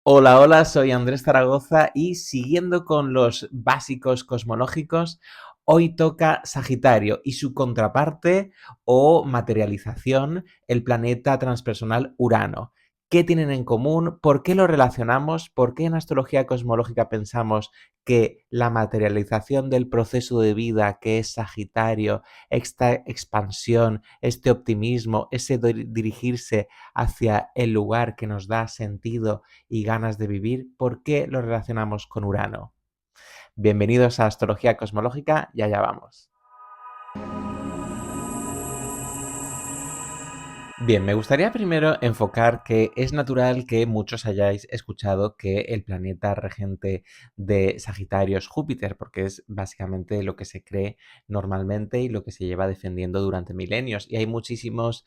Hola, hola, soy Andrés Zaragoza y siguiendo con los básicos cosmológicos, hoy toca Sagitario y su contraparte o materialización, el planeta transpersonal Urano. ¿Qué tienen en común? ¿Por qué lo relacionamos? ¿Por qué en astrología cosmológica pensamos que la materialización del proceso de vida que es Sagitario, esta expansión, este optimismo, ese dirigirse hacia el lugar que nos da sentido y ganas de vivir, ¿por qué lo relacionamos con Urano? Bienvenidos a Astrología Cosmológica y allá vamos. Bien, me gustaría primero enfocar que es natural que muchos hayáis escuchado que el planeta regente de Sagitario es Júpiter, porque es básicamente lo que se cree normalmente y lo que se lleva defendiendo durante milenios. Y hay muchísimos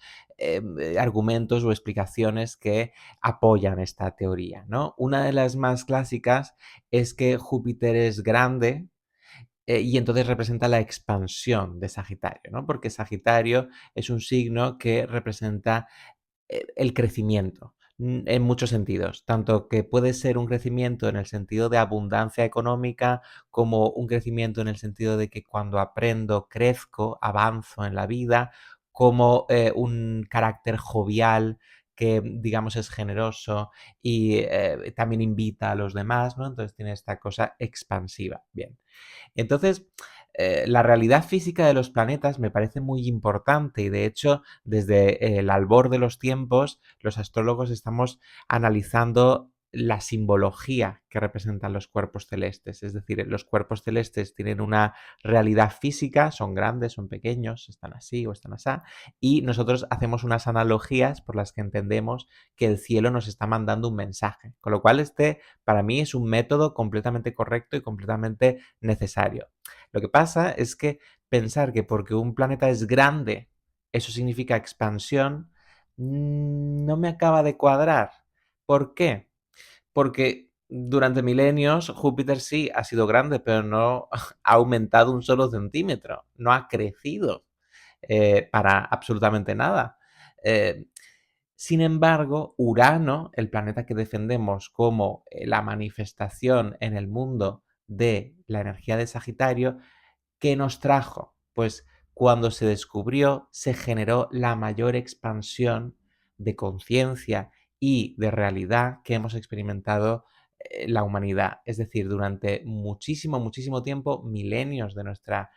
argumentos o explicaciones que apoyan esta teoría, ¿no? Una de las más clásicas es que Júpiter es grande, y entonces representa la expansión de Sagitario, ¿no? Porque Sagitario es un signo que representa el crecimiento en muchos sentidos, tanto que puede ser un crecimiento en el sentido de abundancia económica, como un crecimiento en el sentido de que cuando aprendo, crezco, avanzo en la vida, como un carácter jovial que, digamos, es generoso y también invita a los demás, ¿no? Entonces tiene esta cosa expansiva. Bien. Entonces, la realidad física de los planetas me parece muy importante y de hecho desde el albor de los tiempos los astrólogos estamos analizando la simbología que representan los cuerpos celestes. Es decir, los cuerpos celestes tienen una realidad física, son grandes, son pequeños, están así o están así, y nosotros hacemos unas analogías por las que entendemos que el cielo nos está mandando un mensaje. Con lo cual este para mí es un método completamente correcto y completamente necesario. Lo que pasa es que pensar que porque un planeta es grande, eso significa expansión, no me acaba de cuadrar. ¿Por qué? Porque durante milenios Júpiter sí ha sido grande, pero no ha aumentado un solo centímetro, no ha crecido para absolutamente nada. Eh, Sin embargo, Urano, el planeta que defendemos como la manifestación en el mundo de la energía de Sagitario, ¿qué nos trajo? Pues cuando se descubrió, se generó la mayor expansión de conciencia y de realidad que hemos experimentado la humanidad. Es decir, durante muchísimo, muchísimo tiempo, milenios de nuestra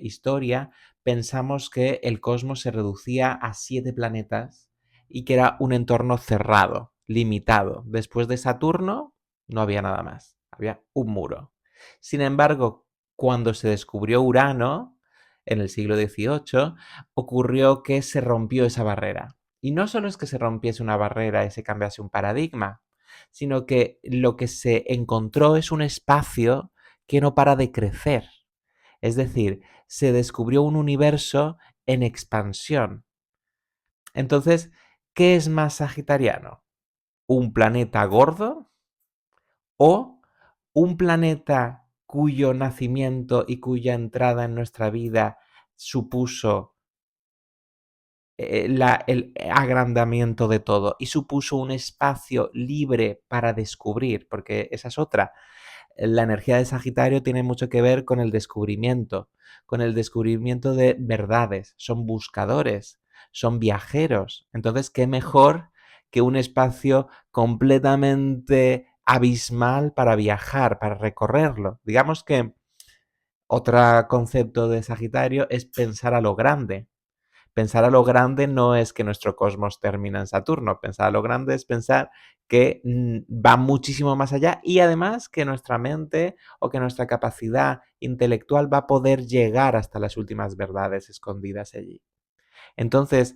historia, pensamos que el cosmos se reducía a 7 planetas y que era un entorno cerrado, limitado. Después de Saturno no había nada más, había un muro. Sin embargo, cuando se descubrió Urano, en el siglo XVIII, ocurrió que se rompió esa barrera. Y no solo es que se rompiese una barrera y se cambiase un paradigma, sino que lo que se encontró es un espacio que no para de crecer. Es decir, se descubrió un universo en expansión. Entonces, ¿qué es más sagitariano? ¿Un planeta gordo o un planeta cuyo nacimiento y cuya entrada en nuestra vida supuso el agrandamiento de todo y supuso un espacio libre para descubrir? Porque esa es otra. La energía de Sagitario tiene mucho que ver con el descubrimiento de verdades. Son buscadores, son viajeros. Entonces, ¿qué mejor que un espacio completamente abismal para viajar, para recorrerlo? Digamos que otro concepto de Sagitario es pensar a lo grande. Pensar a lo grande no es que nuestro cosmos termina en Saturno. Pensar a lo grande es pensar que va muchísimo más allá y además que nuestra mente o que nuestra capacidad intelectual va a poder llegar hasta las últimas verdades escondidas allí. Entonces,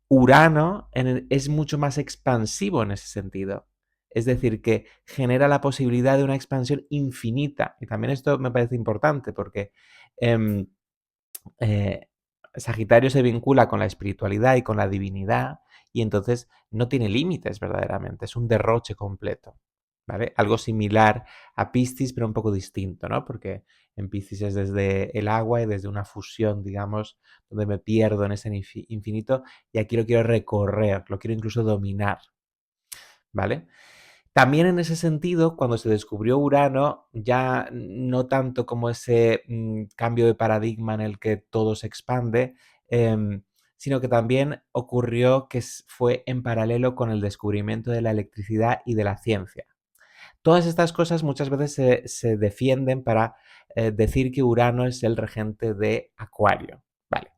Urano es mucho más expansivo en ese sentido. Es decir, que genera la posibilidad de una expansión infinita. Y también esto me parece importante porque eh, eh, Sagitario se vincula con la espiritualidad y con la divinidad y entonces no tiene límites verdaderamente, es un derroche completo, ¿vale? Algo similar a Piscis, pero un poco distinto, ¿no? Porque en Piscis es desde el agua y desde una fusión, digamos, donde me pierdo en ese infinito y aquí lo quiero recorrer, lo quiero incluso dominar, ¿vale? También en ese sentido, cuando se descubrió Urano, ya no tanto como ese cambio de paradigma en el que todo se expande, sino que también ocurrió que fue en paralelo con el descubrimiento de la electricidad y de la ciencia. Todas estas cosas muchas veces se defienden para decir que Urano es el regente de Acuario. Vale.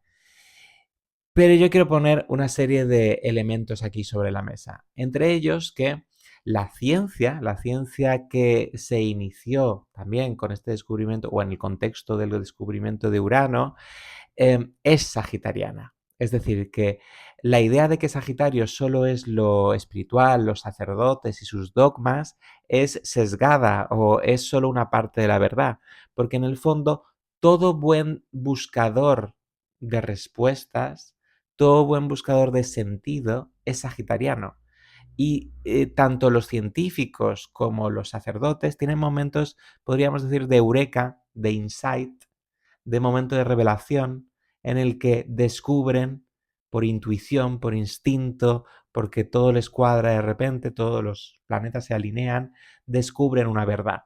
Pero yo quiero poner una serie de elementos aquí sobre la mesa. Entre ellos que la ciencia que se inició también con este descubrimiento o en el contexto del descubrimiento de Urano, es sagitariana. Es decir, que la idea de que Sagitario solo es lo espiritual, los sacerdotes y sus dogmas, es sesgada o es solo una parte de la verdad, porque en el fondo todo buen buscador de respuestas, todo buen buscador de sentido es sagitariano. Y tanto los científicos como los sacerdotes tienen momentos, podríamos decir, de eureka, de insight, de momento de revelación, en el que descubren por intuición, por instinto, porque todo les cuadra de repente, todos los planetas se alinean, descubren una verdad.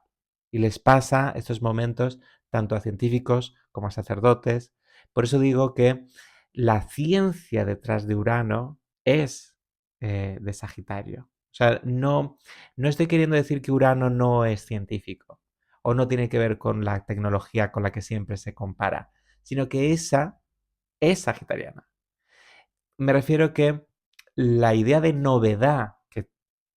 Y les pasa estos momentos tanto a científicos como a sacerdotes. Por eso digo que la ciencia detrás de Urano es de Sagitario. O sea, no estoy queriendo decir que Urano no es científico o no tiene que ver con la tecnología con la que siempre se compara, sino que esa es sagitariana. Me refiero que la idea de novedad que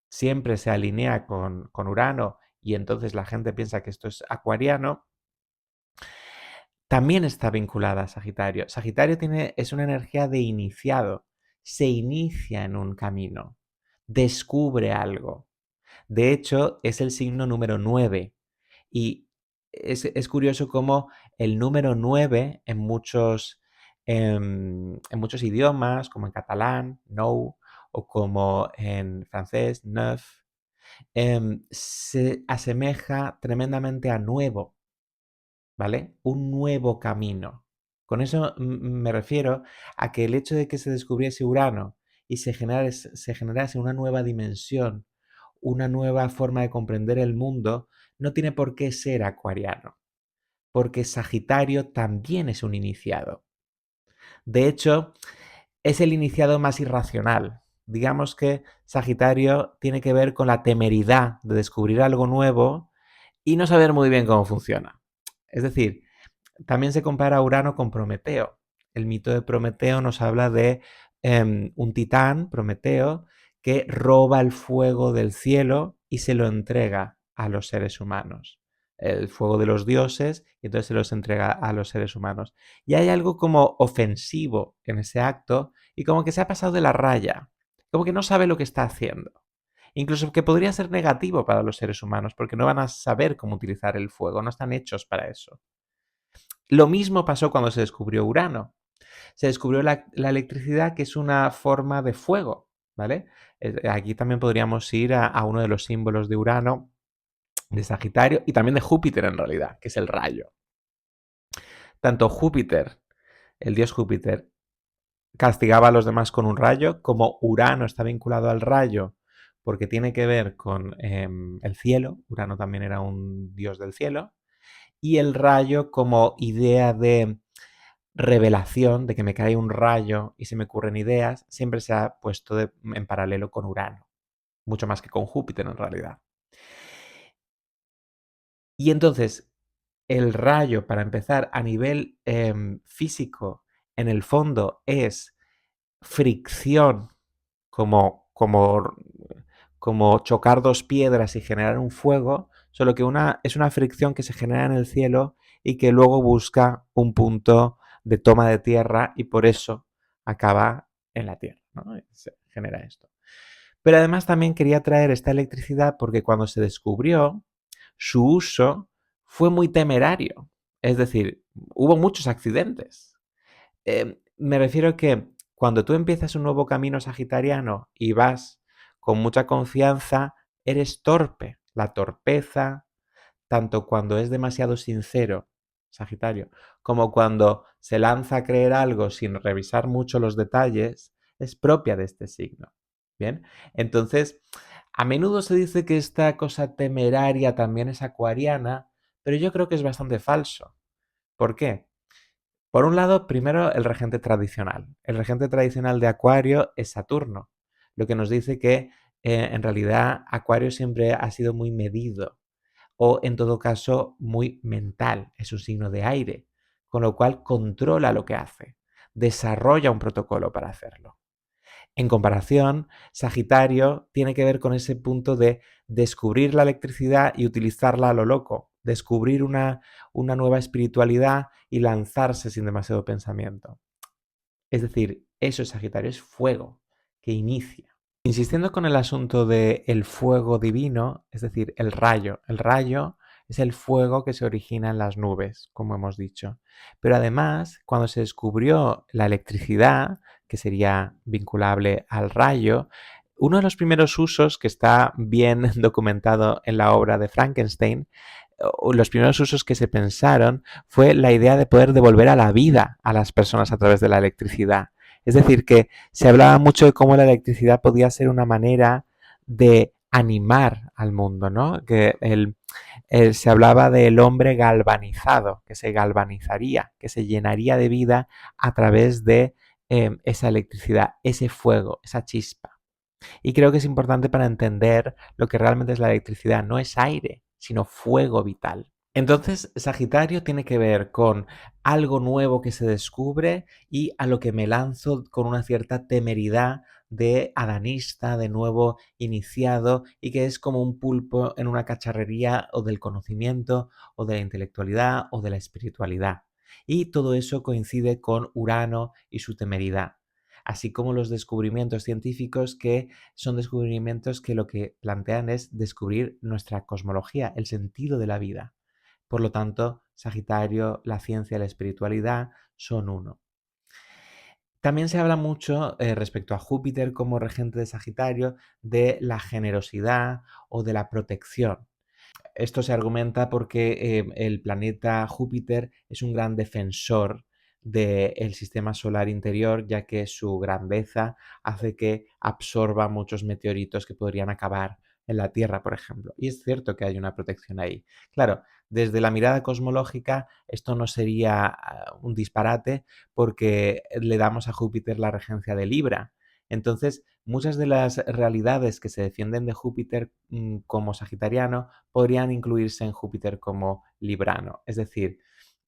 siempre se alinea con Urano y entonces la gente piensa que esto es acuariano, también está vinculada a Sagitario. Sagitario es una energía de iniciado, se inicia en un camino, descubre algo. De hecho, es el signo número 9 y es curioso cómo el número 9 en muchos idiomas, como en catalán, nou, o como en francés, neuf, se asemeja tremendamente a nuevo, ¿vale? Un nuevo camino. Con eso me refiero a que el hecho de que se descubriese Urano y se generase una nueva dimensión, una nueva forma de comprender el mundo, no tiene por qué ser acuariano, porque Sagitario también es un iniciado. De hecho, es el iniciado más irracional. Digamos que Sagitario tiene que ver con la temeridad de descubrir algo nuevo y no saber muy bien cómo funciona. Es decir, también se compara a Urano con Prometeo. El mito de Prometeo nos habla de un titán, Prometeo, que roba el fuego del cielo y se lo entrega a los seres humanos. El fuego de los dioses y entonces se los entrega a los seres humanos. Y hay algo como ofensivo en ese acto y como que se ha pasado de la raya, como que no sabe lo que está haciendo. Incluso que podría ser negativo para los seres humanos porque no van a saber cómo utilizar el fuego, no están hechos para eso. Lo mismo pasó cuando se descubrió Urano. Se descubrió la electricidad, que es una forma de fuego, ¿vale? Aquí también podríamos ir a uno de los símbolos de Urano, de Sagitario y también de Júpiter en realidad, que es el rayo. Tanto Júpiter, el dios Júpiter, castigaba a los demás con un rayo, como Urano está vinculado al rayo porque tiene que ver con el cielo, Urano también era un dios del cielo, y el rayo como idea de revelación, de que me cae un rayo y se me ocurren ideas, siempre se ha puesto en paralelo con Urano, mucho más que con Júpiter en realidad. Y entonces, el rayo, para empezar, a nivel físico, en el fondo es fricción, como chocar dos piedras y generar un fuego, solo que es una fricción que se genera en el cielo y que luego busca un punto de toma de tierra y por eso acaba en la tierra, ¿no? Se genera esto. Pero además también quería traer esta electricidad porque cuando se descubrió, su uso fue muy temerario. Es decir, hubo muchos accidentes. Me refiero que cuando tú empiezas un nuevo camino sagitariano y vas con mucha confianza, eres torpe. La torpeza, tanto cuando es demasiado sincero, Sagitario, como cuando se lanza a creer algo sin revisar mucho los detalles, es propia de este signo. Bien, entonces A menudo se dice que esta cosa temeraria también es acuariana, pero yo creo que es bastante falso. ¿Por qué? Por un lado, primero el regente tradicional. El regente tradicional de Acuario es Saturno, lo que nos dice que en realidad Acuario siempre ha sido muy medido o en todo caso muy mental, es un signo de aire, con lo cual controla lo que hace, desarrolla un protocolo para hacerlo. En comparación, Sagitario tiene que ver con ese punto de descubrir la electricidad y utilizarla a lo loco, descubrir una nueva espiritualidad y lanzarse sin demasiado pensamiento. Es decir, eso es Sagitario, es fuego que inicia. Insistiendo con el asunto del fuego divino, es decir, el rayo. El rayo es el fuego que se origina en las nubes, como hemos dicho. Pero además, cuando se descubrió la electricidad, que sería vinculable al rayo, uno de los primeros usos que está bien documentado en la obra de Frankenstein, los primeros usos que se pensaron fue la idea de poder devolver a la vida a las personas a través de la electricidad. Es decir, que se hablaba mucho de cómo la electricidad podía ser una manera de animar al mundo, ¿no? Que se hablaba del hombre galvanizado, que se galvanizaría, que se llenaría de vida a través de esa electricidad, ese fuego, esa chispa. Y creo que es importante para entender lo que realmente es la electricidad. No es aire, sino fuego vital. Entonces, Sagitario tiene que ver con algo nuevo que se descubre y a lo que me lanzo con una cierta temeridad de adanista, de nuevo iniciado, y que es como un pulpo en una cacharrería o del conocimiento, o de la intelectualidad, o de la espiritualidad. Y todo eso coincide con Urano y su temeridad, así como los descubrimientos científicos que son descubrimientos que lo que plantean es descubrir nuestra cosmología, el sentido de la vida. Por lo tanto, Sagitario, la ciencia y la espiritualidad son uno. También se habla mucho respecto a Júpiter como regente de Sagitario de la generosidad o de la protección. Esto se argumenta porque el planeta Júpiter es un gran defensor del sistema solar interior, ya que su grandeza hace que absorba muchos meteoritos que podrían acabar en la Tierra, por ejemplo. Y es cierto que hay una protección ahí. Claro, desde la mirada cosmológica esto no sería un disparate porque le damos a Júpiter la regencia de Libra. Entonces, muchas de las realidades que se defienden de Júpiter como sagitariano podrían incluirse en Júpiter como librano. Es decir,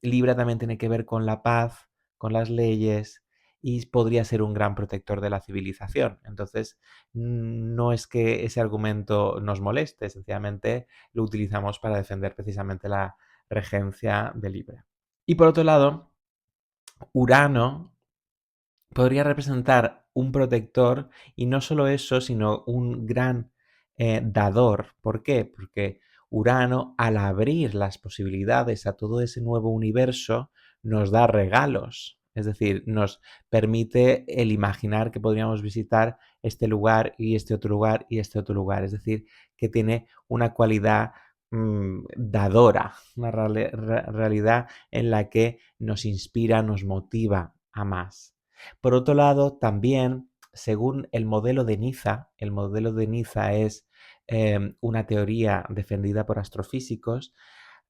Libra también tiene que ver con la paz, con las leyes y podría ser un gran protector de la civilización. Entonces, no es que ese argumento nos moleste, sencillamente lo utilizamos para defender precisamente la regencia de Libra. Y por otro lado, Urano podría representar un protector y no solo eso, sino un gran dador. ¿Por qué? Porque Urano, al abrir las posibilidades a todo ese nuevo universo, nos da regalos. Es decir, nos permite el imaginar que podríamos visitar este lugar y este otro lugar y este otro lugar. Es decir, que tiene una cualidad dadora, una realidad en la que nos inspira, nos motiva a más. Por otro lado, también, según el modelo de Niza es una teoría defendida por astrofísicos,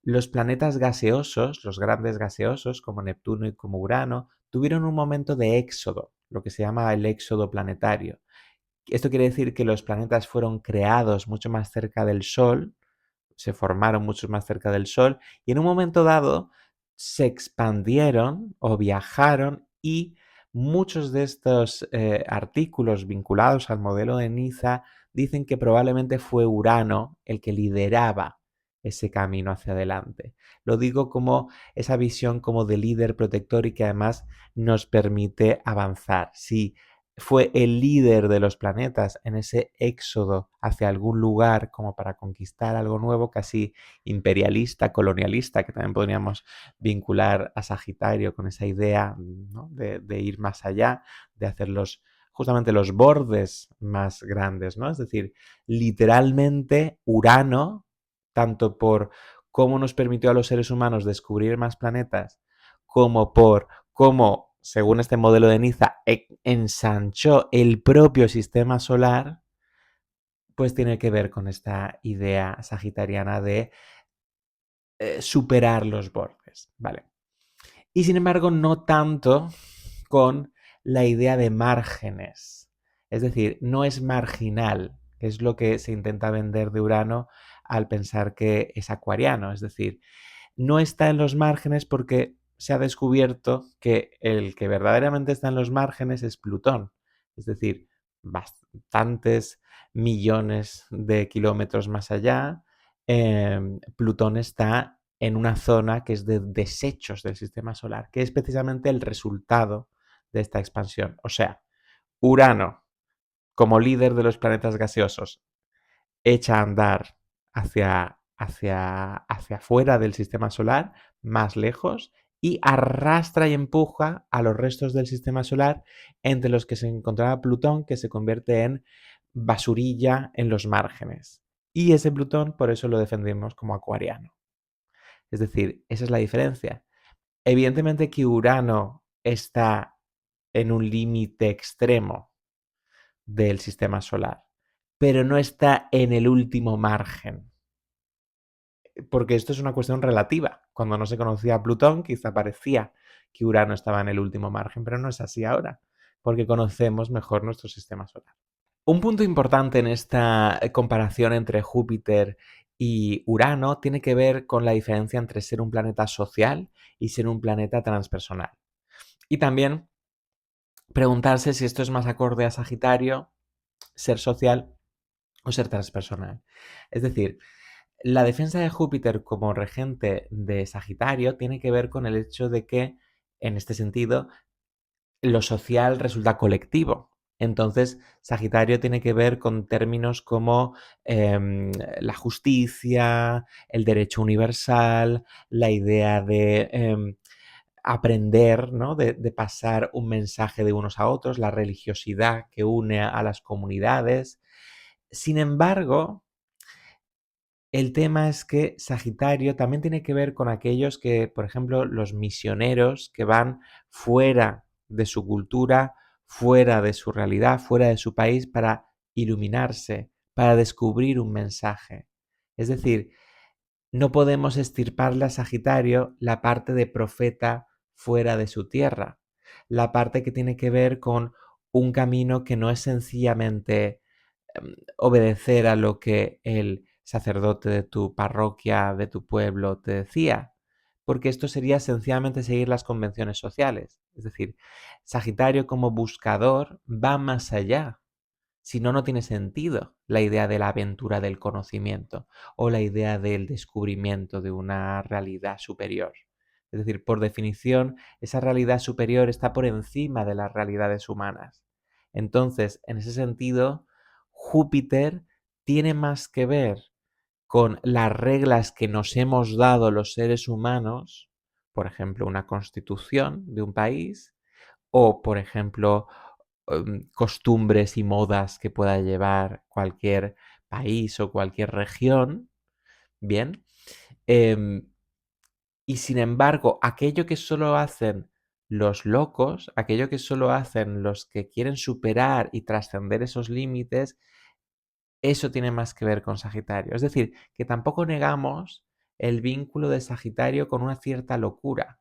los planetas gaseosos, los grandes gaseosos como Neptuno y como Urano, tuvieron un momento de éxodo, lo que se llama el éxodo planetario. Esto quiere decir que los planetas fueron creados mucho más cerca del Sol, se formaron mucho más cerca del Sol y en un momento dado se expandieron o viajaron y muchos de estos artículos vinculados al modelo de Niza dicen que probablemente fue Urano el que lideraba ese camino hacia adelante. Lo digo como esa visión como de líder protector y que además nos permite avanzar. Si fue el líder de los planetas en ese éxodo hacia algún lugar como para conquistar algo nuevo, casi imperialista, colonialista, que también podríamos vincular a Sagitario con esa idea, ¿no? de ir más allá, de hacer justamente los bordes más grandes, ¿no? Es decir, literalmente Urano, tanto por cómo nos permitió a los seres humanos descubrir más planetas, como por cómo, según este modelo de Niza, ensanchó el propio sistema solar, pues tiene que ver con esta idea sagitariana de superar los bordes, ¿vale? Y sin embargo, no tanto con la idea de márgenes. Es decir, no es marginal, que es lo que se intenta vender de Urano al pensar que es acuariano. Es decir, no está en los márgenes porque se ha descubierto que el que verdaderamente está en los márgenes es Plutón. Es decir, bastantes millones de kilómetros más allá, Plutón está en una zona que es de desechos del sistema solar, que es precisamente el resultado de esta expansión. O sea, Urano, como líder de los planetas gaseosos, echa a andar hacia afuera del sistema solar, más lejos, y arrastra y empuja a los restos del sistema solar, entre los que se encontraba Plutón, que se convierte en basurilla en los márgenes. Y ese Plutón, por eso lo defendemos como acuariano. Es decir, esa es la diferencia. Evidentemente que Urano está en un límite extremo del sistema solar, pero no está en el último margen, porque esto es una cuestión relativa. Cuando no se conocía a Plutón, quizá parecía que Urano estaba en el último margen, pero no es así ahora, porque conocemos mejor nuestro sistema solar. Un punto importante en esta comparación entre Júpiter y Urano tiene que ver con la diferencia entre ser un planeta social y ser un planeta transpersonal. Y también preguntarse si esto es más acorde a Sagitario, ser social o ser transpersonal. Es decir, la defensa de Júpiter como regente de Sagitario tiene que ver con el hecho de que, en este sentido, lo social resulta colectivo. Entonces, Sagitario tiene que ver con términos como la justicia, el derecho universal, la idea de aprender, ¿no? De pasar un mensaje de unos a otros, la religiosidad que une a las comunidades. Sin embargo, el tema es que Sagitario también tiene que ver con aquellos que, por ejemplo, los misioneros que van fuera de su cultura, fuera de su realidad, fuera de su país para iluminarse, para descubrir un mensaje. Es decir, no podemos estirparle a Sagitario la parte de profeta fuera de su tierra, la parte que tiene que ver con un camino que no es sencillamente obedecer a lo que el sacerdote de tu parroquia, de tu pueblo te decía, porque esto sería sencillamente seguir las convenciones sociales. Es decir, Sagitario como buscador va más allá. Si no, no tiene sentido la idea de la aventura del conocimiento o la idea del descubrimiento de una realidad superior. Es decir, por definición, esa realidad superior está por encima de las realidades humanas. Entonces, en ese sentido, Júpiter tiene más que ver con las reglas que nos hemos dado los seres humanos, por ejemplo, una constitución de un país, o, por ejemplo, costumbres y modas que pueda llevar cualquier país o cualquier región, bien. Y sin embargo, aquello que solo hacen los locos, aquello que solo hacen los que quieren superar y trascender esos límites, eso tiene más que ver con Sagitario. Es decir, que tampoco negamos el vínculo de Sagitario con una cierta locura,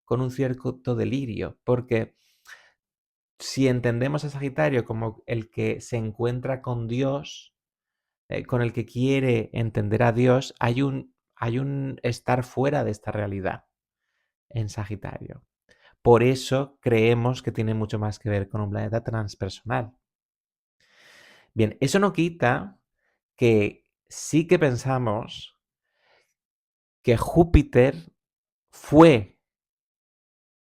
con un cierto delirio, porque si entendemos a Sagitario como el que se encuentra con Dios, con el que quiere entender a Dios, hay un estar fuera de esta realidad en Sagitario. Por eso creemos que tiene mucho más que ver con un planeta transpersonal. Bien, eso no quita que sí que pensamos que Júpiter fue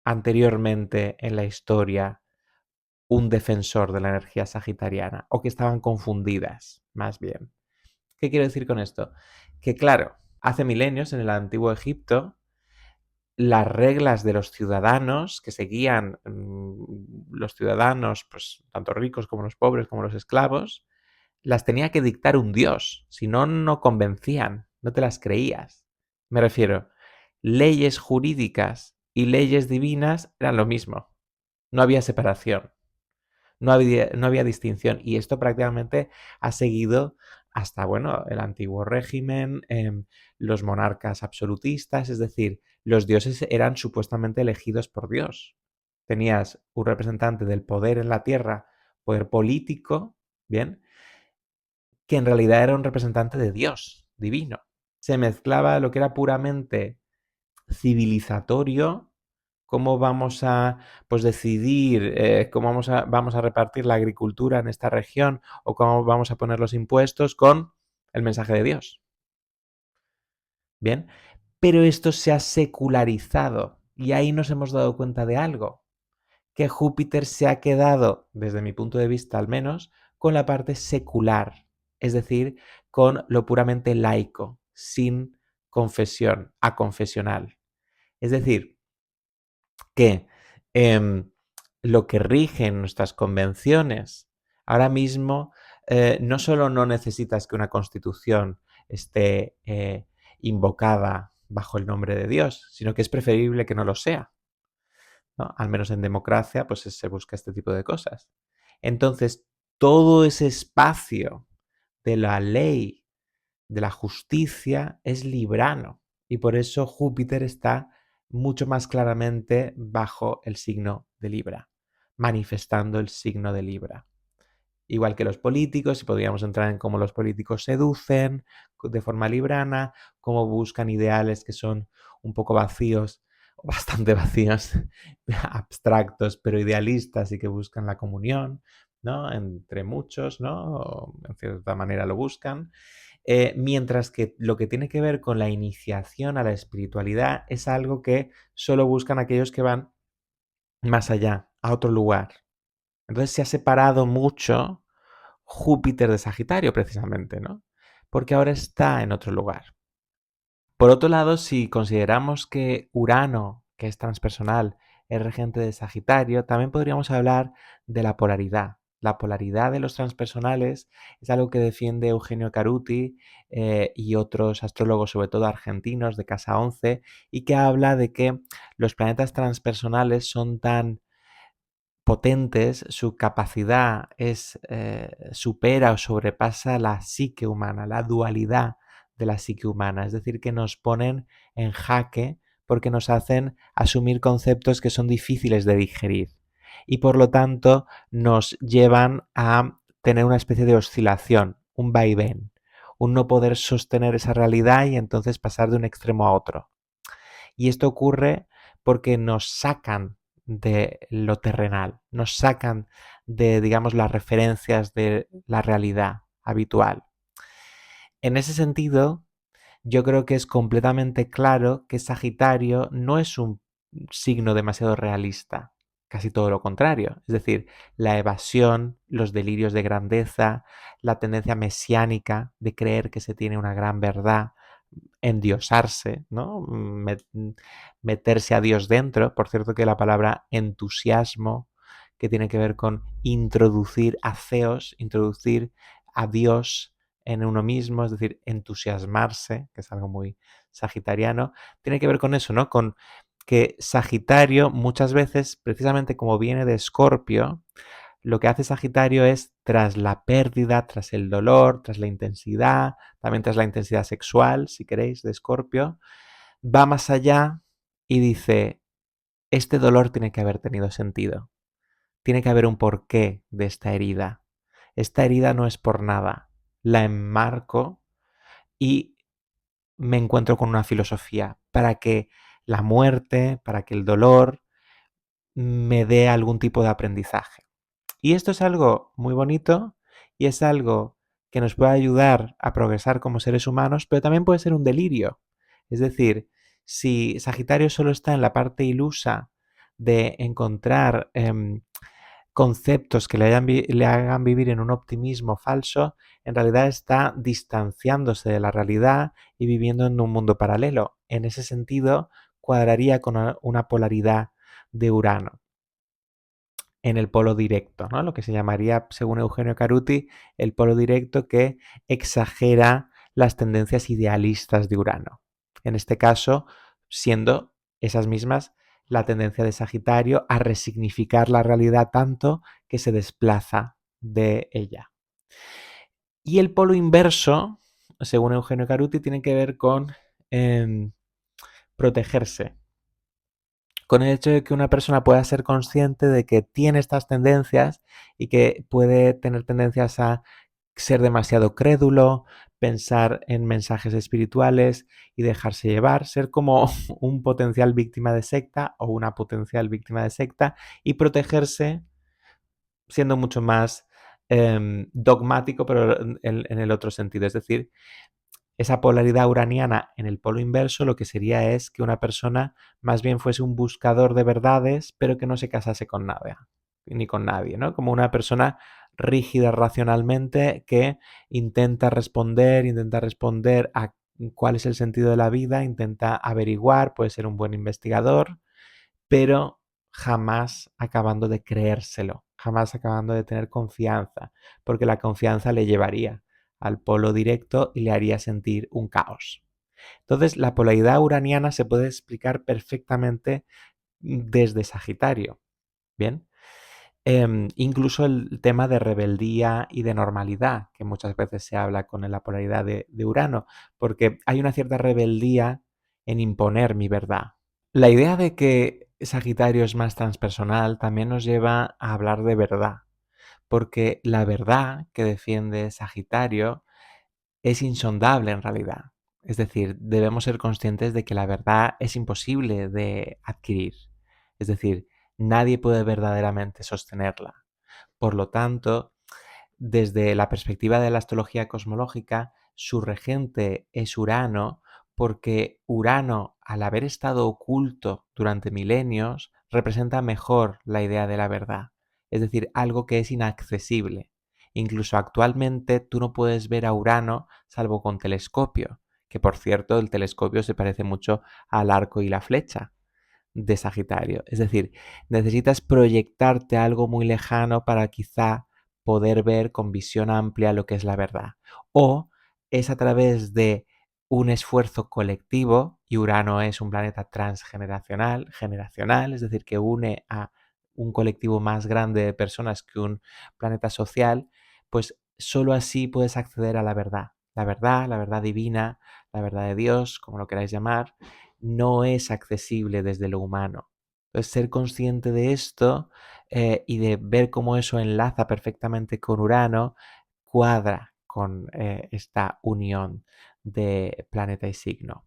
anteriormente en la historia un defensor de la energía sagitariana, o que estaban confundidas, más bien. ¿Qué quiero decir con esto? Que claro, hace milenios en el antiguo Egipto, las reglas de los ciudadanos que seguían los ciudadanos, pues tanto ricos como los pobres, como los esclavos, las tenía que dictar un dios, si no, no convencían, no te las creías. Me refiero, leyes jurídicas y leyes divinas eran lo mismo, no había separación. no había distinción. Y esto prácticamente ha seguido hasta, bueno, el antiguo régimen, los monarcas absolutistas, es decir, los dioses eran supuestamente elegidos por Dios. Tenías un representante del poder en la tierra, poder político, ¿bien? Que en realidad era un representante de Dios, divino. Se mezclaba lo que era puramente civilizatorio, cómo vamos a pues, decidir cómo vamos a repartir la agricultura en esta región o cómo vamos a poner los impuestos con el mensaje de Dios. Bien, pero esto se ha secularizado y ahí nos hemos dado cuenta de algo, que Júpiter se ha quedado, desde mi punto de vista al menos, con la parte secular, es decir, con lo puramente laico, sin confesión, aconfesional. Es decir, que lo que rigen nuestras convenciones ahora mismo no solo no necesitas que una constitución esté invocada bajo el nombre de Dios, sino que es preferible que no lo sea, ¿no? Al menos en democracia, pues se busca este tipo de cosas. Entonces, todo ese espacio de la ley, de la justicia, es librano. Y por eso Júpiter está mucho más claramente bajo el signo de Libra, manifestando el signo de Libra. Igual que los políticos, y podríamos entrar en cómo los políticos seducen de forma librana, cómo buscan ideales que son un poco vacíos, o bastante vacíos, abstractos, pero idealistas y que buscan la comunión, ¿no? Entre muchos, ¿no? En cierta manera lo buscan. Mientras que lo que tiene que ver con la iniciación a la espiritualidad es algo que solo buscan aquellos que van más allá, a otro lugar. Entonces se ha separado mucho Júpiter de Sagitario, precisamente, ¿no? Porque ahora está en otro lugar. Por otro lado, si consideramos que Urano, que es transpersonal, es regente de Sagitario, también podríamos hablar de la polaridad. La polaridad de los transpersonales es algo que defiende Eugenio Caruti y otros astrólogos, sobre todo argentinos, de Casa 11, y que habla de que los planetas transpersonales son tan potentes, su capacidad supera o sobrepasa la psique humana, la dualidad de la psique humana. Es decir, que nos ponen en jaque porque nos hacen asumir conceptos que son difíciles de digerir y por lo tanto nos llevan a tener una especie de oscilación, un vaivén, un no poder sostener esa realidad y entonces pasar de un extremo a otro. Y esto ocurre porque nos sacan de lo terrenal, nos sacan de, digamos, las referencias de la realidad habitual. En ese sentido, yo creo que es completamente claro que Sagitario no es un signo demasiado realista, casi todo lo contrario. Es decir, la evasión, los delirios de grandeza, la tendencia mesiánica de creer que se tiene una gran verdad, endiosarse, ¿no? Meterse a Dios dentro. Por cierto que la palabra entusiasmo, que tiene que ver con introducir a Theos, introducir a Dios en uno mismo, es decir, entusiasmarse, que es algo muy sagitariano, tiene que ver con eso, ¿no? Con que Sagitario muchas veces, precisamente como viene de Escorpio, lo que hace Sagitario es, tras la pérdida, tras el dolor, tras la intensidad, también tras la intensidad sexual, si queréis, de Escorpio, va más allá y dice, este dolor tiene que haber tenido sentido, tiene que haber un porqué de esta herida. Esta herida no es por nada, la enmarco y me encuentro con una filosofía para que la muerte, para que el dolor me dé algún tipo de aprendizaje. Y esto es algo muy bonito y es algo que nos puede ayudar a progresar como seres humanos, pero también puede ser un delirio. Es decir, si Sagitario solo está en la parte ilusa de encontrar conceptos que le hagan vivir en un optimismo falso, en realidad está distanciándose de la realidad y viviendo en un mundo paralelo. En ese sentido, cuadraría con una polaridad de Urano en el polo directo, ¿no? Lo que se llamaría, según Eugenio Caruti, el polo directo que exagera las tendencias idealistas de Urano. En este caso, siendo esas mismas la tendencia de Sagitario a resignificar la realidad tanto que se desplaza de ella. Y el polo inverso, según Eugenio Caruti, tiene que ver con protegerse, con el hecho de que una persona pueda ser consciente de que tiene estas tendencias y que puede tener tendencias a ser demasiado crédulo, pensar en mensajes espirituales y dejarse llevar, ser como un potencial víctima de secta o una potencial víctima de secta y protegerse siendo mucho más dogmático, pero en el otro sentido. Es decir, esa polaridad uraniana en el polo inverso lo que sería es que una persona más bien fuese un buscador de verdades, pero que no se casase con nada, ni con nadie, ¿no? Como una persona rígida racionalmente que intenta responder a cuál es el sentido de la vida, intenta averiguar, puede ser un buen investigador, pero jamás acabando de creérselo, jamás acabando de tener confianza, porque la confianza le llevaría al polo directo y le haría sentir un caos. Entonces, la polaridad uraniana se puede explicar perfectamente desde Sagitario. Bien, incluso el tema de rebeldía y de normalidad, que muchas veces se habla con la polaridad de Urano, porque hay una cierta rebeldía en imponer mi verdad. La idea de que Sagitario es más transpersonal también nos lleva a hablar de verdad, porque la verdad que defiende Sagitario es insondable en realidad. Es decir, debemos ser conscientes de que la verdad es imposible de adquirir. Es decir, nadie puede verdaderamente sostenerla. Por lo tanto, desde la perspectiva de la astrología cosmológica, su regente es Urano, porque Urano, al haber estado oculto durante milenios, representa mejor la idea de la verdad, es decir, algo que es inaccesible. Incluso actualmente tú no puedes ver a Urano salvo con telescopio, que por cierto el telescopio se parece mucho al arco y la flecha de Sagitario. Es decir, necesitas proyectarte a algo muy lejano para quizá poder ver con visión amplia lo que es la verdad. O es a través de un esfuerzo colectivo, y Urano es un planeta transgeneracional, generacional, es decir, que une a un colectivo más grande de personas que un planeta social, pues solo así puedes acceder a la verdad. La verdad divina, la verdad de Dios, como lo queráis llamar, no es accesible desde lo humano. Entonces, ser consciente de esto y de ver cómo eso enlaza perfectamente con Urano, cuadra con esta unión de planeta y signo.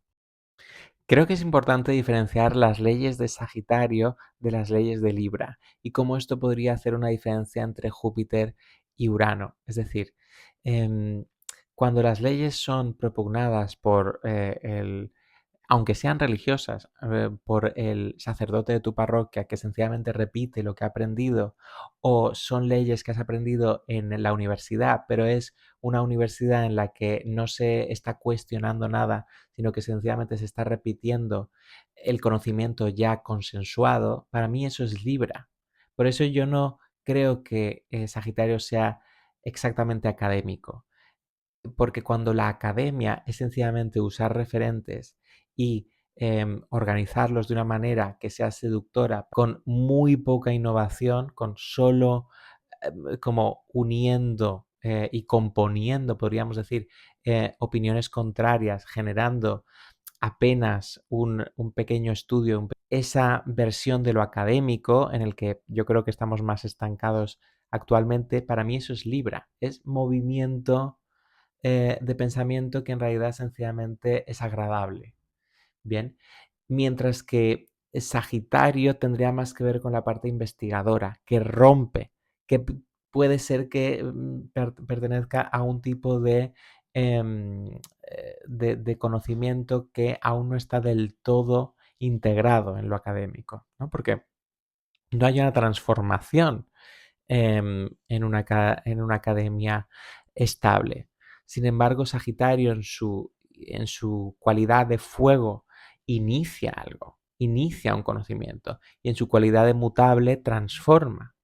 Creo que es importante diferenciar las leyes de Sagitario de las leyes de Libra y cómo esto podría hacer una diferencia entre Júpiter y Urano. Es decir, em, cuando las leyes son propugnadas por aunque sean religiosas, por el sacerdote de tu parroquia que sencillamente repite lo que ha aprendido, o son leyes que has aprendido en la universidad, pero es una universidad en la que no se está cuestionando nada, sino que sencillamente se está repitiendo el conocimiento ya consensuado, para mí eso es Libra. Por eso yo no creo que Sagitario sea exactamente académico, porque cuando la academia es sencillamente usar referentes y organizarlos de una manera que sea seductora, con muy poca innovación, con solo como uniendo y componiendo, podríamos decir, opiniones contrarias, generando apenas un pequeño estudio, esa versión de lo académico en el que yo creo que estamos más estancados actualmente, para mí eso es Libra, es movimiento de pensamiento que en realidad sencillamente es agradable. Bien, mientras que Sagitario tendría más que ver con la parte investigadora, que rompe, que puede ser que pertenezca a un tipo de conocimiento que aún no está del todo integrado en lo académico, ¿no? Porque no hay una transformación en una academia estable. Sin embargo, Sagitario en su cualidad de fuego inicia algo, inicia un conocimiento y en su cualidad de mutable transforma.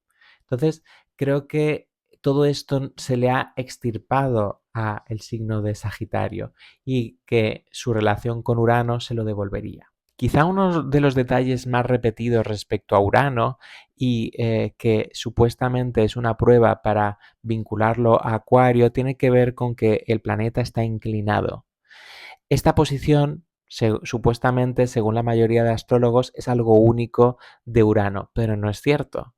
Entonces, creo que todo esto se le ha extirpado a el signo de Sagitario y que su relación con Urano se lo devolvería. Quizá uno de los detalles más repetidos respecto a Urano y que supuestamente es una prueba para vincularlo a Acuario tiene que ver con que el planeta está inclinado. Esta posición, supuestamente, según la mayoría de astrólogos, es algo único de Urano, pero no es cierto.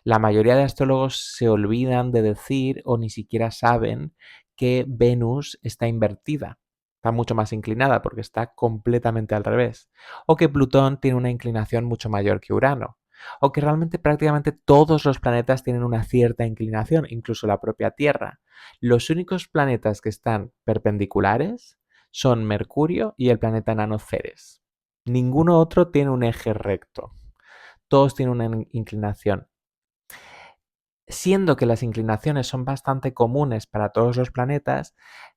La mayoría de astrólogos se olvidan de decir o ni siquiera saben que Venus está invertida, está mucho más inclinada porque está completamente al revés, o que Plutón tiene una inclinación mucho mayor que Urano, o que realmente prácticamente todos los planetas tienen una cierta inclinación, incluso la propia Tierra. Los únicos planetas que están perpendiculares son Mercurio y el planeta enano Ceres. Ninguno otro tiene un eje recto. Todos tienen una inclinación. Siendo que las inclinaciones son bastante comunes para todos los planetas,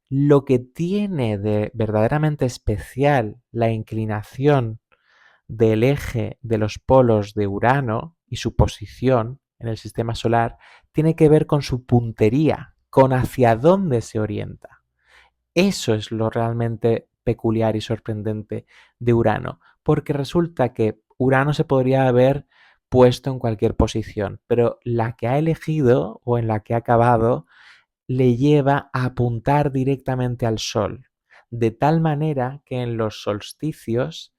lo que tiene de verdaderamente especial la inclinación del eje de los polos de Urano y su posición en el sistema solar tiene que ver con su puntería, con hacia dónde se orienta. Eso es lo realmente peculiar y sorprendente de Urano, porque resulta que Urano se podría haber puesto en cualquier posición, pero la que ha elegido o en la que ha acabado le lleva a apuntar directamente al Sol, de tal manera que en los solsticios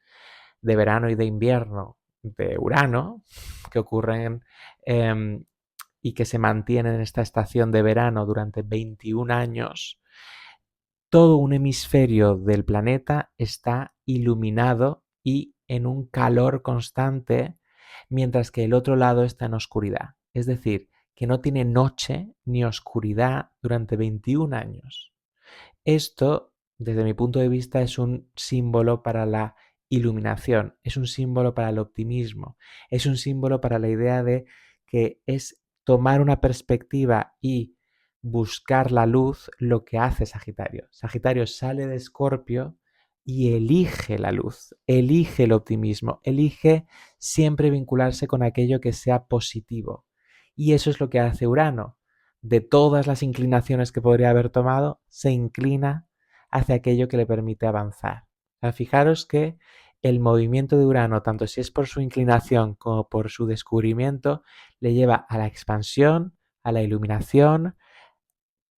de verano y de invierno de Urano, que ocurren y que se mantienen en esta estación de verano durante 21 años, todo un hemisferio del planeta está iluminado y en un calor constante, mientras que el otro lado está en oscuridad. Es decir, que no tiene noche ni oscuridad durante 21 años. Esto, desde mi punto de vista, es un símbolo para la iluminación, es un símbolo para el optimismo, es un símbolo para la idea de que es tomar una perspectiva y buscar la luz lo que hace Sagitario. Sagitario sale de Escorpio y elige la luz, elige el optimismo, elige siempre vincularse con aquello que sea positivo. Y eso es lo que hace Urano. De todas las inclinaciones que podría haber tomado, se inclina hacia aquello que le permite avanzar. O sea, fijaros que el movimiento de Urano, tanto si es por su inclinación como por su descubrimiento, le lleva a la expansión, a la iluminación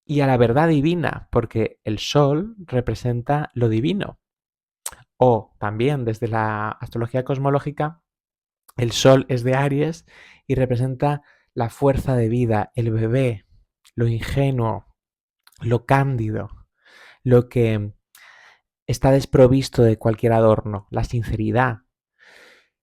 y a la verdad divina, porque el Sol representa lo divino. O también desde la astrología cosmológica, el Sol es de Aries y representa la fuerza de vida, el bebé, lo ingenuo, lo cándido, lo que está desprovisto de cualquier adorno, la sinceridad.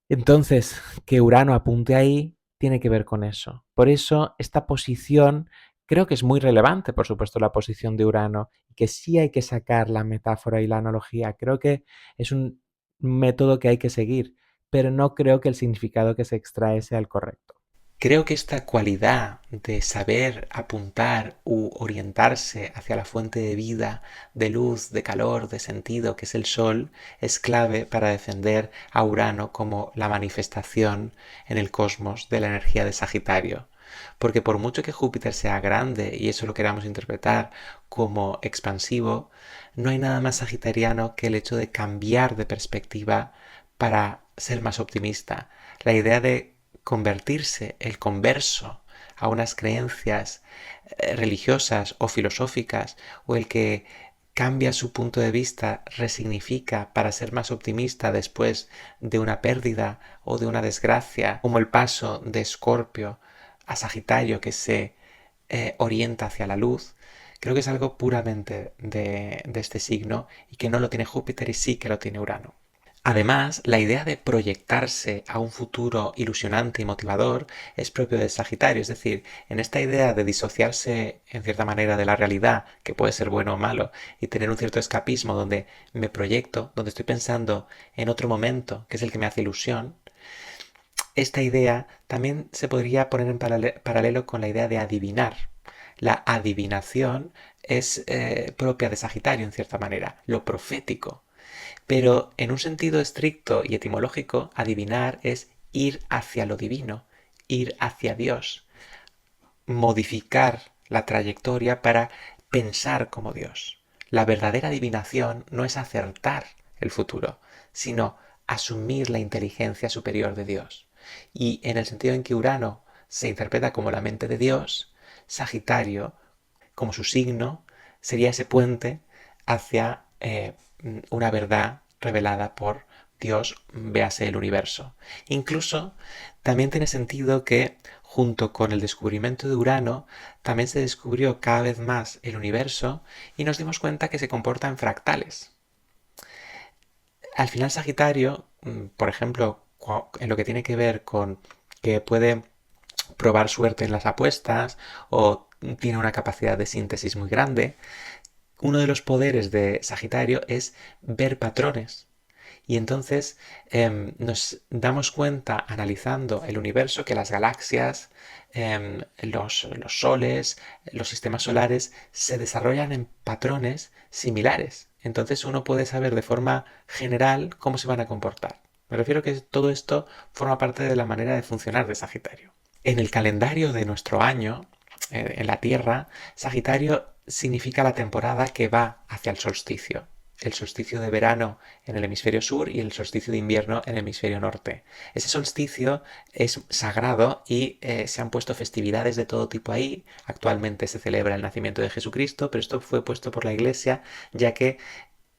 Entonces, que Urano apunte ahí tiene que ver con eso. Por eso, esta posición creo que es muy relevante, por supuesto, la posición de Urano, y que sí hay que sacar la metáfora y la analogía. Creo que es un método que hay que seguir, pero no creo que el significado que se extrae sea el correcto. Creo que esta cualidad de saber apuntar u orientarse hacia la fuente de vida, de luz, de calor, de sentido, que es el Sol, es clave para defender a Urano como la manifestación en el cosmos de la energía de Sagitario. Porque por mucho que Júpiter sea grande y eso lo queramos interpretar como expansivo, no hay nada más sagitariano que el hecho de cambiar de perspectiva para ser más optimista. La idea de convertirse el converso a unas creencias religiosas o filosóficas, o el que cambia su punto de vista, resignifica para ser más optimista después de una pérdida o de una desgracia, como el paso de Escorpio a Sagitario que se orienta hacia la luz, creo que es algo puramente de este signo y que no lo tiene Júpiter y sí que lo tiene Urano. Además, la idea de proyectarse a un futuro ilusionante y motivador es propio de Sagitario, es decir, en esta idea de disociarse en cierta manera de la realidad, que puede ser bueno o malo, y tener un cierto escapismo donde me proyecto, donde estoy pensando en otro momento, que es el que me hace ilusión, esta idea también se podría poner en paralelo con la idea de adivinar. La adivinación es propia de Sagitario en cierta manera, lo profético. Pero en un sentido estricto y etimológico, adivinar es ir hacia lo divino, ir hacia Dios, modificar la trayectoria para pensar como Dios. La verdadera adivinación no es acertar el futuro, sino asumir la inteligencia superior de Dios. Y en el sentido en que Urano se interpreta como la mente de Dios, Sagitario, como su signo, sería ese puente hacia una verdad revelada por Dios, véase el universo. Incluso también tiene sentido que junto con el descubrimiento de Urano, también se descubrió cada vez más el universo y nos dimos cuenta que se comporta en fractales. Al final Sagitario, por ejemplo, en lo que tiene que ver con que puede probar suerte en las apuestas o tiene una capacidad de síntesis muy grande, uno de los poderes de Sagitario es ver patrones. Y entonces nos damos cuenta, analizando el universo, que las galaxias, los soles, los sistemas solares, se desarrollan en patrones similares. Entonces uno puede saber de forma general cómo se van a comportar. Me refiero que todo esto forma parte de la manera de funcionar de Sagitario. En el calendario de nuestro año, en la Tierra, Sagitario significa la temporada que va hacia el solsticio. El solsticio de verano en el hemisferio sur y el solsticio de invierno en el hemisferio norte. Ese solsticio es sagrado y se han puesto festividades de todo tipo ahí. Actualmente se celebra el nacimiento de Jesucristo, pero esto fue puesto por la Iglesia ya que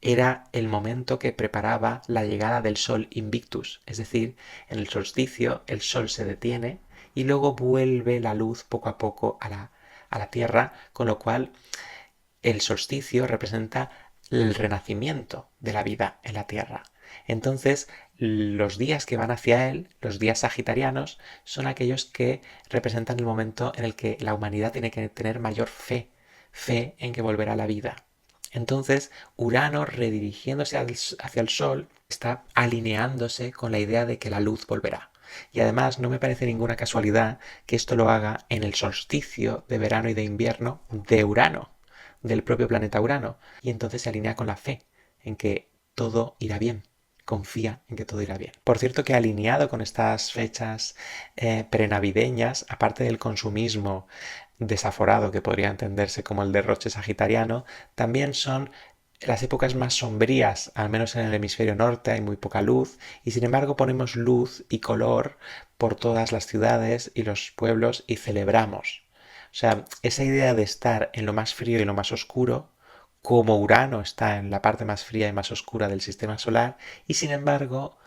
era el momento que preparaba la llegada del sol invictus, es decir, en el solsticio el sol se detiene y luego vuelve la luz poco a poco a la Tierra, con lo cual el solsticio representa el renacimiento de la vida en la Tierra. Entonces, los días que van hacia él, los días sagitarianos, son aquellos que representan el momento en el que la humanidad tiene que tener mayor fe en que volverá la vida. Entonces, Urano, redirigiéndose hacia el Sol, está alineándose con la idea de que la luz volverá. Y además no me parece ninguna casualidad que esto lo haga en el solsticio de verano y de invierno de Urano, del propio planeta Urano. Y entonces se alinea con la fe en que todo irá bien. Confía en que todo irá bien. Por cierto que alineado con estas fechas prenavideñas, aparte del consumismo desaforado que podría entenderse como el derroche sagitariano, también son las épocas más sombrías, al menos en el hemisferio norte hay muy poca luz y sin embargo ponemos luz y color por todas las ciudades y los pueblos y celebramos. O sea, esa idea de estar en lo más frío y lo más oscuro, como Urano está en la parte más fría y más oscura del sistema solar, y sin embargo,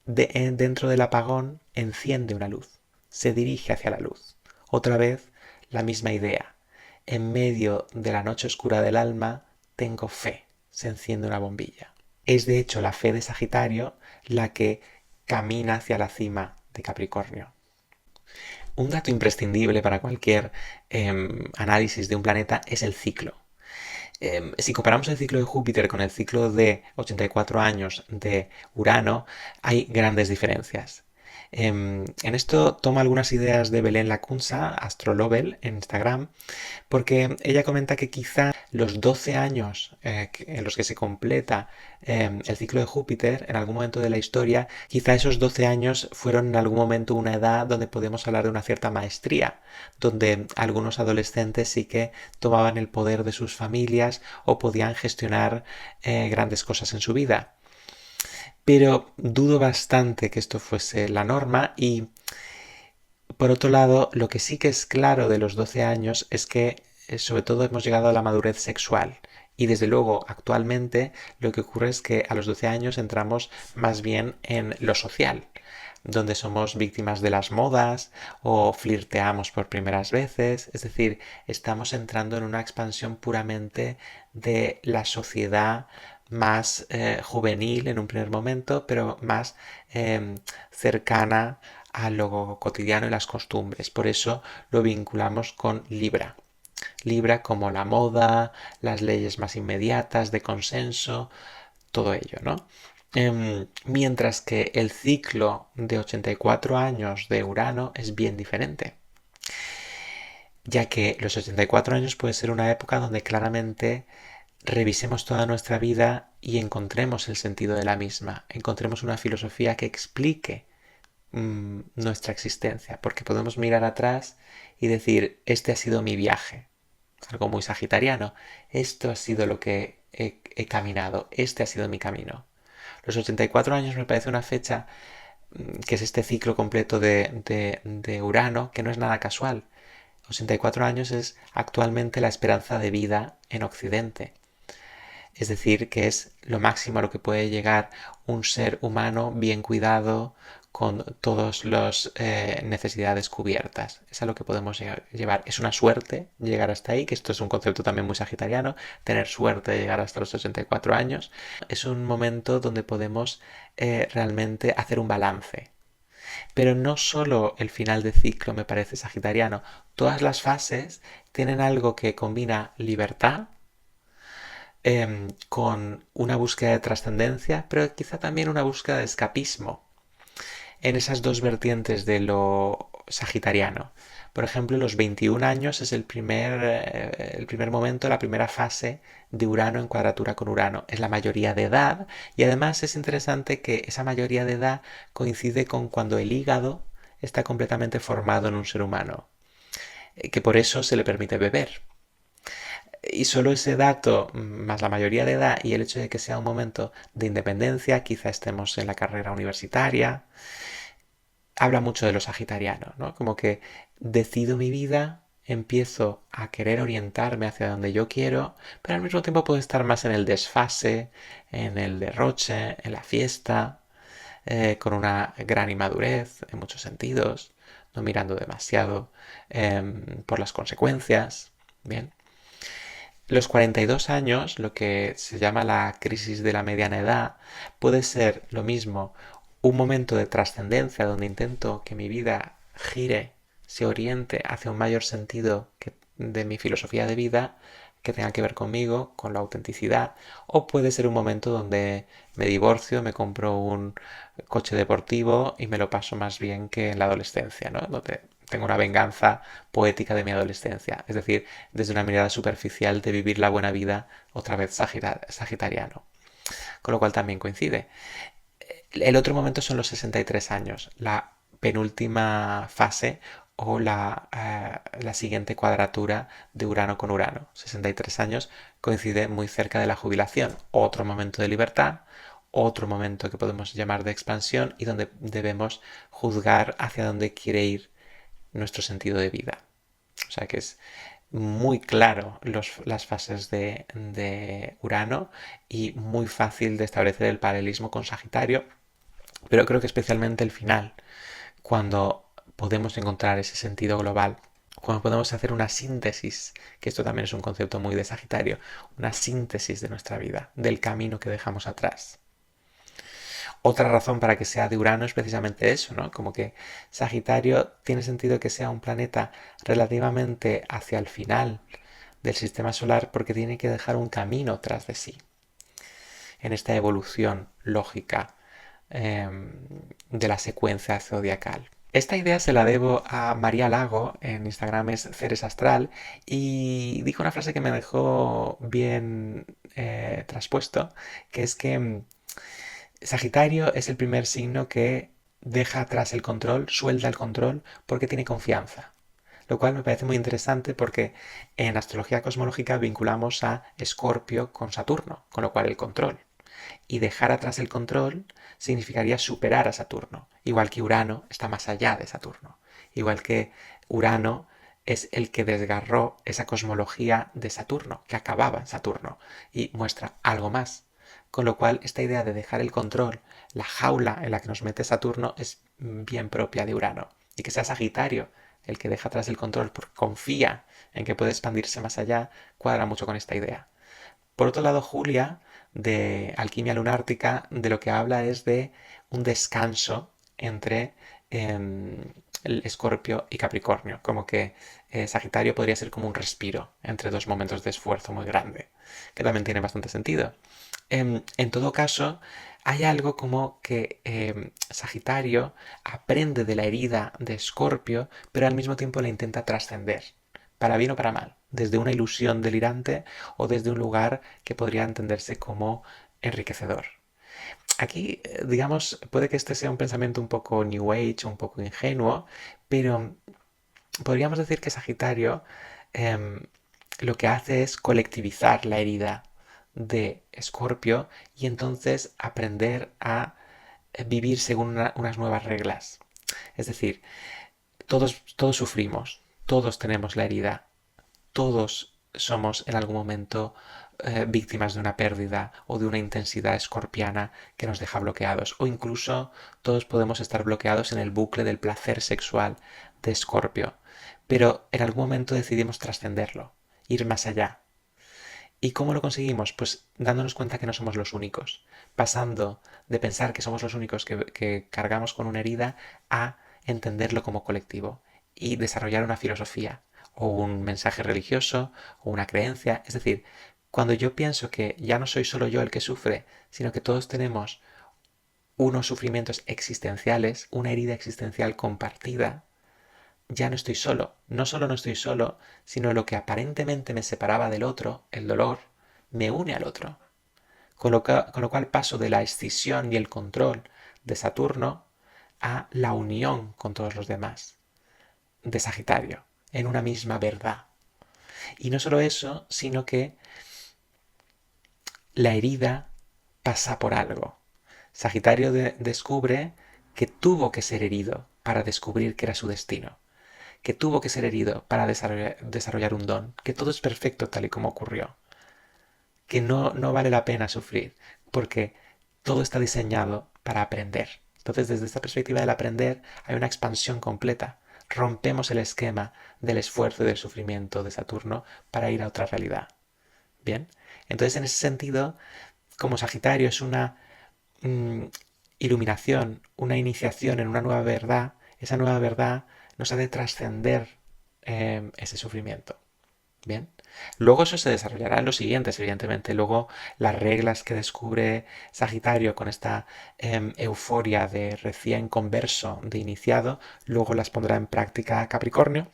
dentro del apagón enciende una luz, se dirige hacia la luz. Otra vez, la misma idea. En medio de la noche oscura del alma, tengo fe, se enciende una bombilla. Es de hecho la fe de Sagitario la que camina hacia la cima de Capricornio. Un dato imprescindible para cualquier análisis de un planeta es el ciclo. Si comparamos el ciclo de Júpiter con el ciclo de 84 años de Urano, hay grandes diferencias. En esto toma algunas ideas de Belén Lacunza, Astrolobel, en Instagram, porque ella comenta que quizá los 12 años en los que se completa el ciclo de Júpiter en algún momento de la historia, quizá esos 12 años fueron en algún momento una edad donde podemos hablar de una cierta maestría, donde algunos adolescentes sí que tomaban el poder de sus familias o podían gestionar grandes cosas en su vida. Pero dudo bastante que esto fuese la norma y por otro lado, lo que sí que es claro de los 12 años es que sobre todo hemos llegado a la madurez sexual. Y desde luego, actualmente lo que ocurre es que a los 12 años entramos más bien en lo social, donde somos víctimas de las modas o flirteamos por primeras veces. Es decir, estamos entrando en una expansión puramente de la sociedad más juvenil en un primer momento, pero más cercana a lo cotidiano y las costumbres. Por eso lo vinculamos con Libra. Libra como la moda, las leyes más inmediatas de consenso, todo ello, ¿no? Mientras que el ciclo de 84 años de Urano es bien diferente, ya que los 84 años puede ser una época donde claramente revisemos toda nuestra vida y encontremos el sentido de la misma, encontremos una filosofía que explique nuestra existencia, porque podemos mirar atrás y decir, este ha sido mi viaje, algo muy sagitariano, esto ha sido lo que he caminado, este ha sido mi camino. Los 84 años me parece una fecha que es este ciclo completo de Urano, que no es nada casual. 84 años es actualmente la esperanza de vida en Occidente. Es decir, que es lo máximo a lo que puede llegar un ser humano bien cuidado, con todas las necesidades cubiertas. Es a lo que podemos llevar. Es una suerte llegar hasta ahí, que esto es un concepto también muy sagitariano, tener suerte de llegar hasta los 84 años. Es un momento donde podemos realmente hacer un balance. Pero no solo el final de ciclo me parece sagitariano, todas las fases tienen algo que combina libertad con una búsqueda de trascendencia, pero quizá también una búsqueda de escapismo en esas dos vertientes de lo sagitariano. Por ejemplo, los 21 años es el primer momento, la primera fase de Urano en cuadratura con Urano. Es la mayoría de edad y además es interesante que esa mayoría de edad coincide con cuando el hígado está completamente formado en un ser humano, que por eso se le permite beber. Y solo ese dato, más la mayoría de edad y el hecho de que sea un momento de independencia, quizá estemos en la carrera universitaria, habla mucho de lo sagitariano, ¿no? Como que decido mi vida, empiezo a querer orientarme hacia donde yo quiero, pero al mismo tiempo puedo estar más en el desfase, en el derroche, en la fiesta, con una gran inmadurez en muchos sentidos, no mirando demasiado por las consecuencias. Bien. Los 42 años, lo que se llama la crisis de la mediana edad, puede ser lo mismo un momento de trascendencia donde intento que mi vida gire, se oriente hacia un mayor sentido de mi filosofía de vida que tenga que ver conmigo, con la autenticidad, o puede ser un momento donde me divorcio, me compro un coche deportivo y me lo paso más bien que en la adolescencia, ¿no? Donde tengo una venganza poética de mi adolescencia, es decir, desde una mirada superficial de vivir la buena vida, otra vez sagitariano. Con lo cual también coincide. El otro momento son los 63 años, la penúltima fase o la siguiente cuadratura de Urano con Urano. 63 años coincide muy cerca de la jubilación, otro momento de libertad, otro momento que podemos llamar de expansión y donde debemos juzgar hacia dónde quiere ir nuestro sentido de vida. O sea que es muy claro las fases de Urano y muy fácil de establecer el paralelismo con Sagitario, pero creo que especialmente el final, cuando podemos encontrar ese sentido global, cuando podemos hacer una síntesis, que esto también es un concepto muy de Sagitario, una síntesis de nuestra vida, del camino que dejamos atrás. Otra razón para que sea de Urano es precisamente eso, ¿no? Como que Sagitario tiene sentido que sea un planeta relativamente hacia el final del sistema solar porque tiene que dejar un camino tras de sí en esta evolución lógica eh, de la secuencia zodiacal. Esta idea se la debo a María Lago, en Instagram es Ceres Astral, y dijo una frase que me dejó bien traspuesto, que es que Sagitario es el primer signo que deja atrás el control, suelta el control porque tiene confianza. Lo cual me parece muy interesante porque en astrología cosmológica vinculamos a Escorpio con Saturno, con lo cual el control. Y dejar atrás el control significaría superar a Saturno, igual que Urano está más allá de Saturno, igual que Urano es el que desgarró esa cosmología de Saturno, que acababa en Saturno, y muestra algo más. Con lo cual, esta idea de dejar el control, la jaula en la que nos mete Saturno, es bien propia de Urano. Y que sea Sagitario el que deja atrás el control porque confía en que puede expandirse más allá, cuadra mucho con esta idea. Por otro lado, Julia, de Alquimia Lunártica, de lo que habla es de un descanso entre el Escorpio y Capricornio, como que Sagitario podría ser como un respiro entre dos momentos de esfuerzo muy grande, que también tiene bastante sentido. En todo caso, hay algo como que Sagitario aprende de la herida de Escorpio, pero al mismo tiempo la intenta trascender, para bien o para mal, desde una ilusión delirante o desde un lugar que podría entenderse como enriquecedor. Aquí, digamos, puede que este sea un pensamiento un poco New Age, un poco ingenuo, pero podríamos decir que Sagitario lo que hace es colectivizar la herida de Escorpio y entonces aprender a vivir según unas nuevas reglas. Es decir, todos sufrimos, todos tenemos la herida, todos somos en algún momento víctimas de una pérdida o de una intensidad escorpiana que nos deja bloqueados. O incluso todos podemos estar bloqueados en el bucle del placer sexual de Escorpio. Pero en algún momento decidimos trascenderlo, ir más allá. ¿Y cómo lo conseguimos? Pues dándonos cuenta que no somos los únicos, pasando de pensar que somos los únicos que cargamos con una herida a entenderlo como colectivo y desarrollar una filosofía o un mensaje religioso o una creencia. Es decir, cuando yo pienso que ya no soy solo yo el que sufre, sino que todos tenemos unos sufrimientos existenciales, una herida existencial compartida, ya no estoy solo. No solo no estoy solo, sino lo que aparentemente me separaba del otro, el dolor, me une al otro. Con lo cual paso de la escisión y el control de Saturno a la unión con todos los demás, de Sagitario, en una misma verdad. Y no solo eso, sino que la herida pasa por algo. Sagitario descubre que tuvo que ser herido para descubrir que era su destino, que tuvo que ser herido para desarrollar un don, que todo es perfecto tal y como ocurrió, que no vale la pena sufrir, porque todo está diseñado para aprender. Entonces, desde esta perspectiva del aprender, hay una expansión completa. Rompemos el esquema del esfuerzo y del sufrimiento de Saturno para ir a otra realidad. Bien, entonces en ese sentido, como Sagitario es una iluminación, una iniciación en una nueva verdad, esa nueva verdad nos ha de trascender ese sufrimiento. Bien. Luego eso se desarrollará en los siguientes, evidentemente. Luego las reglas que descubre Sagitario con esta euforia de recién converso, de iniciado, luego las pondrá en práctica Capricornio,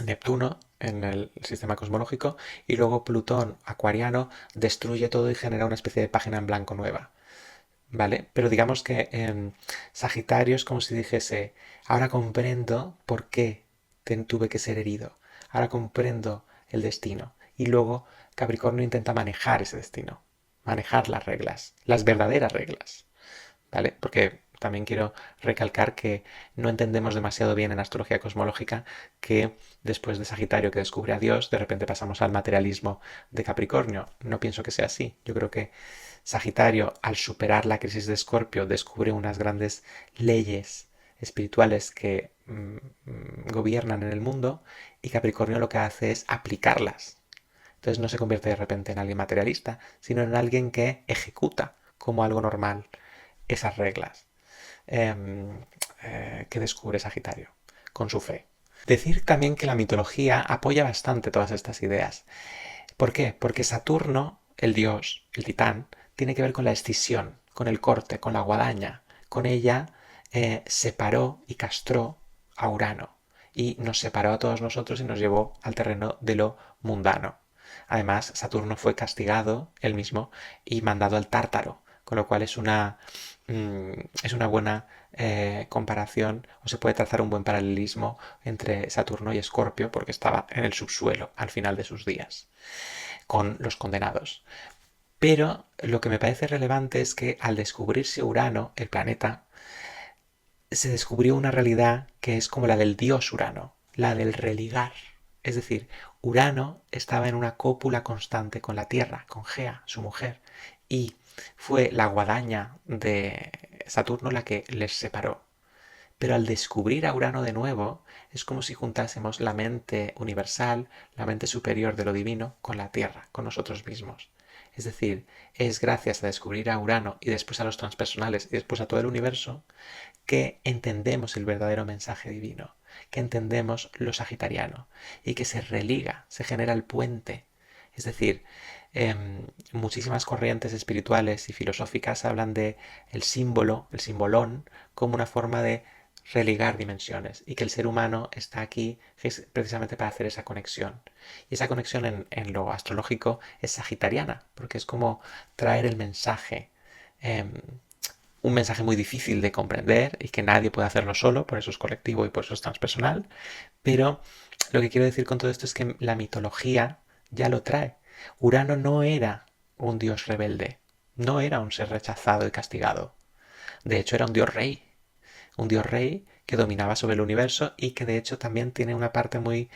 Neptuno en el sistema cosmológico, y luego Plutón, acuariano, destruye todo y genera una especie de página en blanco nueva. ¿Vale? Pero digamos que Sagitario es como si dijese, ahora comprendo por qué tuve que ser herido, ahora comprendo el destino. Y luego Capricornio intenta manejar ese destino, manejar las reglas, las verdaderas reglas, ¿vale? Porque también quiero recalcar que no entendemos demasiado bien en astrología cosmológica que después de Sagitario que descubre a Dios, de repente pasamos al materialismo de Capricornio. No pienso que sea así. Yo creo que Sagitario, al superar la crisis de Escorpio, descubre unas grandes leyes espirituales que gobiernan en el mundo y Capricornio lo que hace es aplicarlas. Entonces no se convierte de repente en alguien materialista, sino en alguien que ejecuta como algo normal esas reglas que descubre Sagitario con su fe. Decir también que la mitología apoya bastante todas estas ideas. ¿Por qué? Porque Saturno, el dios, el titán, tiene que ver con la escisión, con el corte, con la guadaña. Con ella separó y castró a Urano y nos separó a todos nosotros y nos llevó al terreno de lo mundano. Además, Saturno fue castigado él mismo y mandado al Tártaro, con lo cual es una buena comparación, o se puede trazar un buen paralelismo entre Saturno y Escorpio, porque estaba en el subsuelo al final de sus días, con los condenados. Pero lo que me parece relevante es que al descubrirse Urano, el planeta, se descubrió una realidad que es como la del dios Urano, la del religar. Es decir, Urano estaba en una cópula constante con la Tierra, con Gea, su mujer, y fue la guadaña de Saturno la que les separó. Pero al descubrir a Urano de nuevo, es como si juntásemos la mente universal, la mente superior de lo divino, con la Tierra, con nosotros mismos. Es decir, es gracias a descubrir a Urano y después a los transpersonales y después a todo el universo que entendemos el verdadero mensaje divino, que entendemos lo sagitariano y que se religa, se genera el puente. Es decir, muchísimas corrientes espirituales y filosóficas hablan de el símbolo, el simbolón, como una forma de religar dimensiones y que el ser humano está aquí precisamente para hacer esa conexión. Y esa conexión en lo astrológico es sagitariana, porque es como traer el mensaje, un mensaje muy difícil de comprender y que nadie puede hacerlo solo, por eso es colectivo y por eso es transpersonal, pero lo que quiero decir con todo esto es que la mitología ya lo trae. Urano no era un dios rebelde. No era un ser rechazado y castigado. De hecho, era un dios rey. Un dios rey que dominaba sobre el universo y que de hecho también tiene una parte muy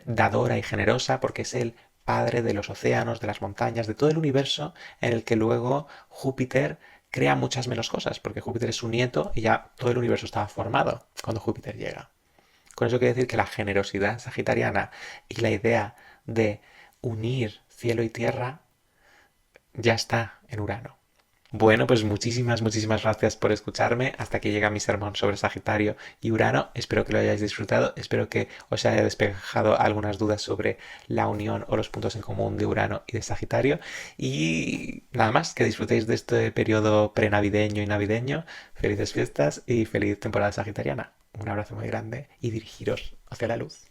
dadora y generosa porque es el padre de los océanos, de las montañas, de todo el universo en el que luego Júpiter crea muchas menos cosas, porque Júpiter es su nieto y ya todo el universo estaba formado cuando Júpiter llega. Con eso quiere decir que la generosidad sagitariana y la idea de unir cielo y tierra ya está en Urano. Bueno, pues muchísimas gracias por escucharme. Hasta aquí llega mi sermón sobre Sagitario y Urano. Espero que lo hayáis disfrutado. Espero que os haya despejado algunas dudas sobre la unión o los puntos en común de Urano y de Sagitario. Y nada más, que disfrutéis de este periodo prenavideño y navideño. Felices fiestas y feliz temporada sagitariana. Un abrazo muy grande y dirigiros hacia la luz.